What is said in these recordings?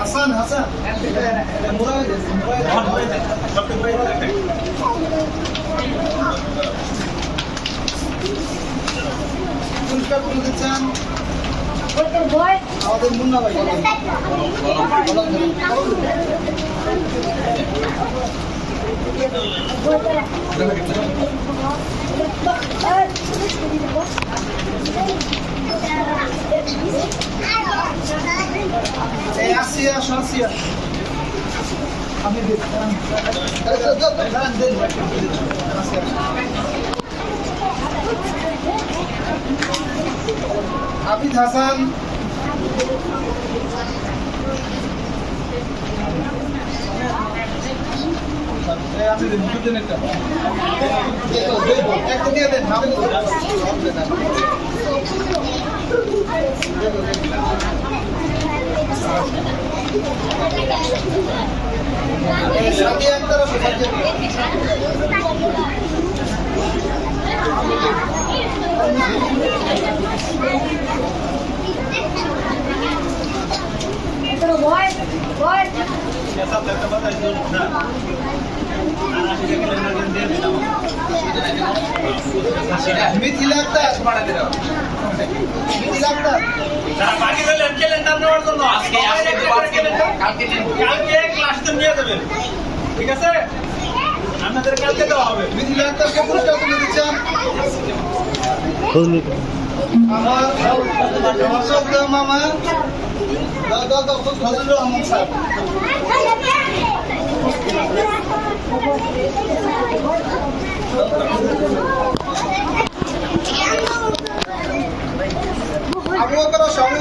হাসান হাসান পুরস্কার তুলে দিচ্ছেন আমাদের মুন্না ভাই। আসিয়া আসিয়া আমি আবিদ হাসান একটা দিয়ে দেন সাথে একটা মিথিলা আক্তার মিথিলা আক্তার বাকি বললেন ক্যালেন্ডার নেওয়ার জন্য আজকে কালকে ক্লাস নিয়ে যাবেন, ঠিক আছে? আপনাদের কালকে দেওয়া হবে। মিথিলা আক্তারকে পুরস্কার তুলে দিচ্ছেন আমার মামা ফজলুর রহমান স্যার। আবু বকর সামনে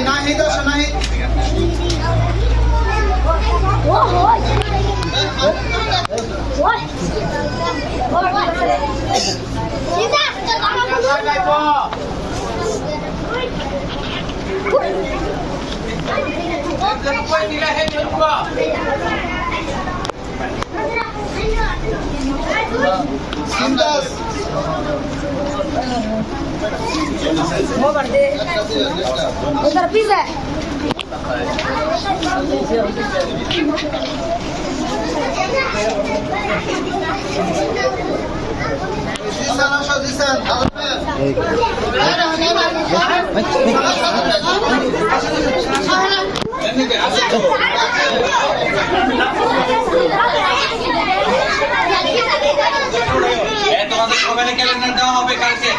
নাহিদ আসো নাহিদ उधर पिज़्ज़ा তোমাদের সকালে ক্যালেন্ডার দেওয়া হবে কালকে।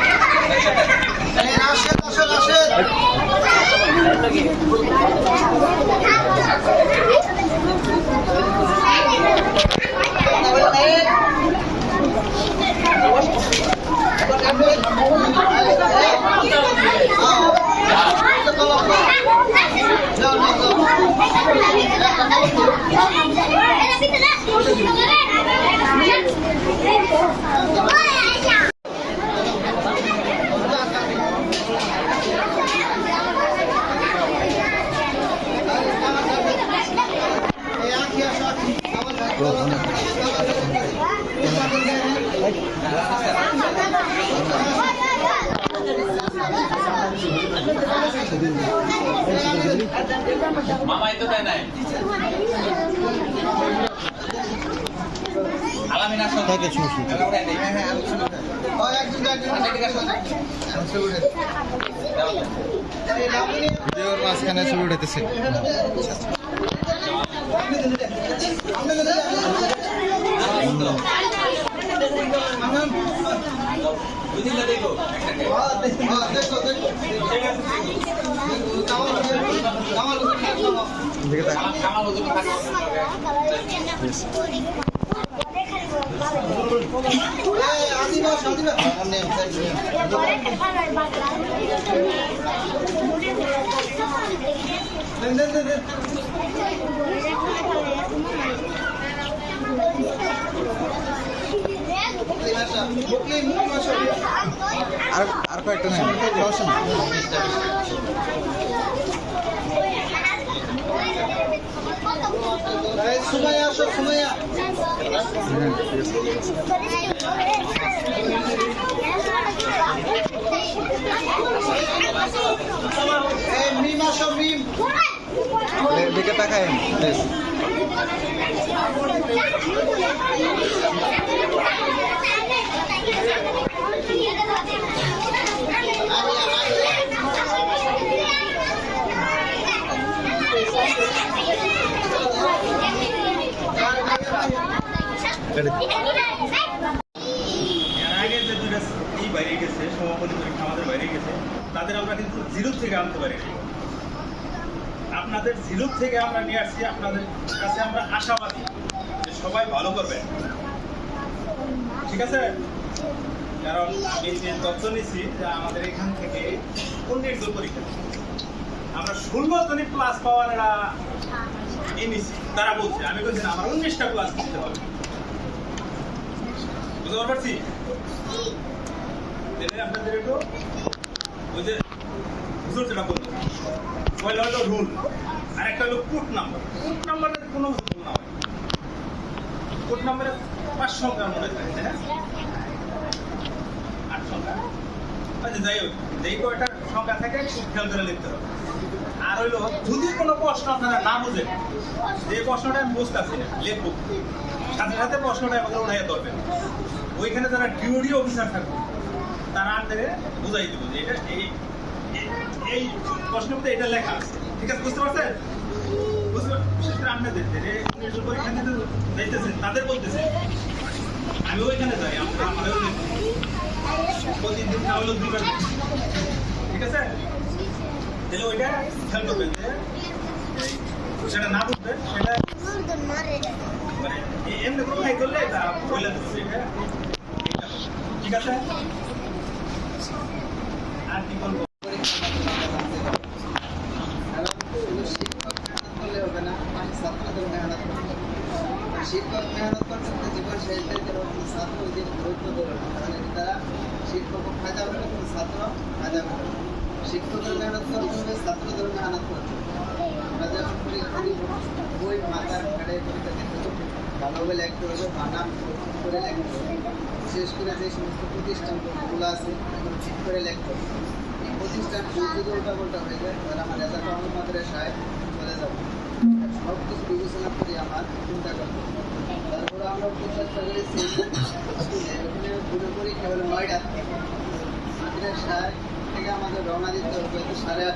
রাশেদ আসো রাশেদ মামাই তো দেয় নাই। আলামিন আসো। ভিডিওর মাঝখানে ছবি উঠাইতেছে দেখো আর কয়েকটা নেই এই সুমাইয়া আসো, সুমাইয়া। এই মিম আসো, মিম। দিকে তাকায় প্লিজ। এর আগে যে দুইটা এই বাইরে গেছে, সমাপনী পরীক্ষা আমাদের বাইরে গেছে, তাদের আমরা কিন্তু জিরো থেকে আনতে পারি। আপনাদের জিরো থেকে আমরা নিয়ে আসছি, আপনাদের কাছে আমরা আশাবাদী যে সবাই ভালো করবে, ঠিক আছে? কারণ আমি যে তথ্য নিচ্ছি যে আমাদের এখান থেকে 19 জন পরীক্ষা আমরা 16 জনই ক্লাস পাওয়ার এরা নিচ্ছি, তারা বলছে। আমি বলছি না, আমার 19টা ক্লাস দিতে হবে, বুঝতে পারছি? আপনাদের একটু ওই যে হুজুর যেটা বলতো, পয়লা হলো রুল, আর একটা হলো কোড নাম্বার। কোড নাম্বারের কোনো ভুল না হয়, কোড নাম্বারে 5 সংখ্যার মনে থাকে, তাই না? 8 সংখ্যা, আচ্ছা যাই হোক, যেই কয়টা সংখ্যা থাকে খুব খেয়াল করে লিখতে হবে। আর হইলো যদি কোনো প্রশ্ন আপনারা না বুঝেন, যে প্রশ্নটা আমি বুঝতেছি না, লিখবো সাথে সাথে প্রশ্নটা আমাদের উঠাইয়া ধরবেন। ওইখানে যারা ডিউটি অফিসার থাকবে তারা আপনাদের বুঝাই দেবো যে এটা এই প্রশ্নের মধ্যে এটা লেখা আছে, ঠিক আছে? বুঝতে পারছেন? বুঝতে বিশেষ করে আপনাদের পরীক্ষা দিতে যাইতেছেন তাদের বলতেছে আমি ওইখানে যাই, আমাদের প্রতিদিন না হলেও 2 বার, ঠিক আছে? তাহলে ওইটা খেয়াল করবেন যে সেটা না বুঝবে সেটা মানে এমনি কোনো ভাই করলে এটা বলে দেবে, এটা ঠিক আছে? আর কি বলবো? শিক্ষক মেহনত করতে জীবন শেষে ছাত্র যদি গুরুত্ব দেবে না, তাহলে তারা শিক্ষক ফায়দা হবে, কিন্তু ছাত্র ফায়দা হবে। শিক্ষকের মেহনত করতে হবে, ছাত্রদের মেহনত করতে হবে। আমরা যখন পরীক্ষা দিব, বই মাথার ঘাড়ে পরীক্ষা দিতে হবে, ভালোভাবে লিখতে হবে, বানান করে লিখতে হবে। বিশেষ করে যে সমস্ত প্রতিষ্ঠানগুলো আছে এগুলো ঠিক করে লিখতে হবে। এই প্রতিষ্ঠান যদি উল্টাপাল্টা হয়ে যায় তাহলে আমার রেজাল্ট অন্য মাদ্রাসায় চলে যাবে। সব কিছু বিবেচনা করে আমার চিন্তা করতে হবে। তারপরে আমরা চেষ্টা করেছি ওখানে পুরোপুরি কেবল 9টা মাদ্রাসায় থেকে আমাদের রওনা দিতে হবে হয়তো 8:30।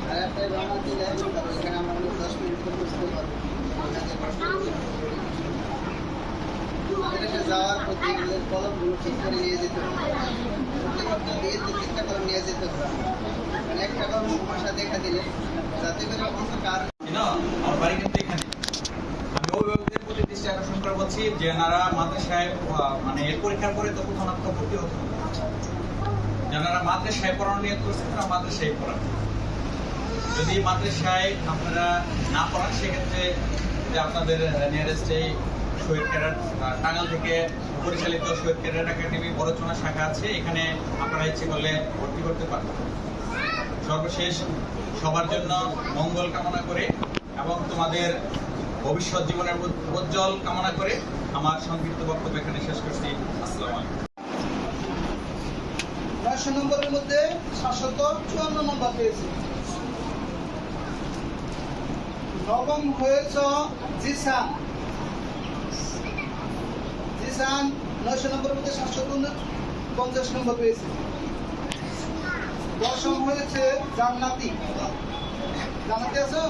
8:30টায় রওনা দিলে তারপর এখানে আমরা 10 মিনিট বুঝতে পারবো মাদ্রাসা যাওয়ার পথে এগুলোর কলমগুলো ঠিক করে নিয়ে যেতে হবে। প্রত্যেকটা দিয়ে 2-3টা কলম নিয়ে যেতে হবে। মানে একটা কলম ভাষা দেখা দিলে যাতে করে অন্তকার আমার বাড়ি কিন্তু এখানে। আমি অভিভাবকদের প্রতি দৃষ্টি আকর্ষণ করে বলছি যে যারা মাদ্রাসায় মানে এর পরীক্ষার পরে তো প্রথম ভর্তি হতো, যারা মাদ্রাসায় পড়ানো নিয়ত করছে তারা মাদ্রাসায় পড়ান। যদি মাদ্রাসায় আপনারা না পড়ান সেক্ষেত্রে যে আপনাদের নিয়ারেস্ট এই শহীদ ক্যাডার টাঙ্গাইল থেকে পরিচালিত শহীদ ক্যাডার একাডেমি বড়চুনা শাখা আছে, এখানে আপনারা ইচ্ছে করলে ভর্তি করতে পারবেন। সর্বশেষ সবার জন্য মঙ্গল কামনা করে এবং তোমাদের ভবিষ্যৎ জীবনের উজ্জ্বল কামনা করে আমার সংক্ষিপ্ত বক্তব্য এখানে শেষ করছি। আসসালামু আলাইকুম। 900 নম্বরের মধ্যে 754 নম্বর পেয়েছে। নবম হয়েছ জিসান। জিসান 900 নম্বরের মধ্যে 750 নম্বর পেয়েছে। দশম হয়েছে জান্নাতি। জান্নাতি আছো?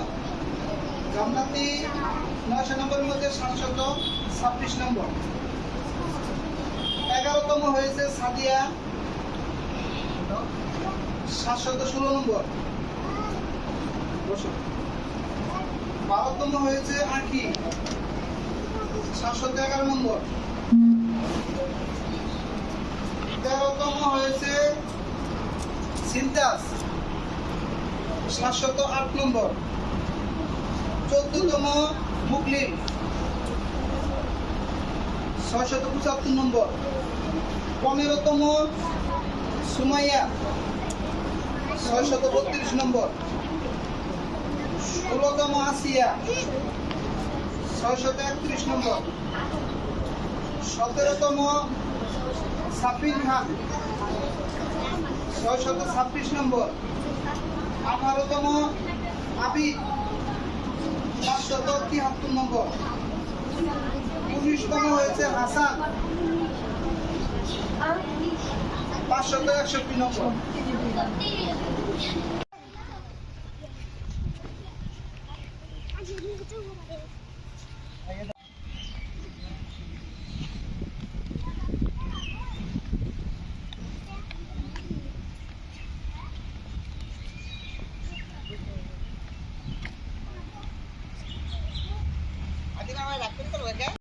জান্নাতি 900 নম্বরের মধ্যে 726 নম্বর। 11তম হয়েছে সাদিয়া, 716 নম্বর। 12তম হয়েছে আঁকি, 711 নম্বর। 13তম হয়েছে সিনতাস, 708 নম্বর। 14তম মুকলিম, 675 নম্বর। 15তম সুমাইয়া, 632 নম্বর। 16তম আসিয়া, 631 নম্বর। 17তম সাফিন খান 626 নম্বর। 18তম আবিদ 573 নম্বর। 19তম হয়েছে হাসান 561 নম্বর।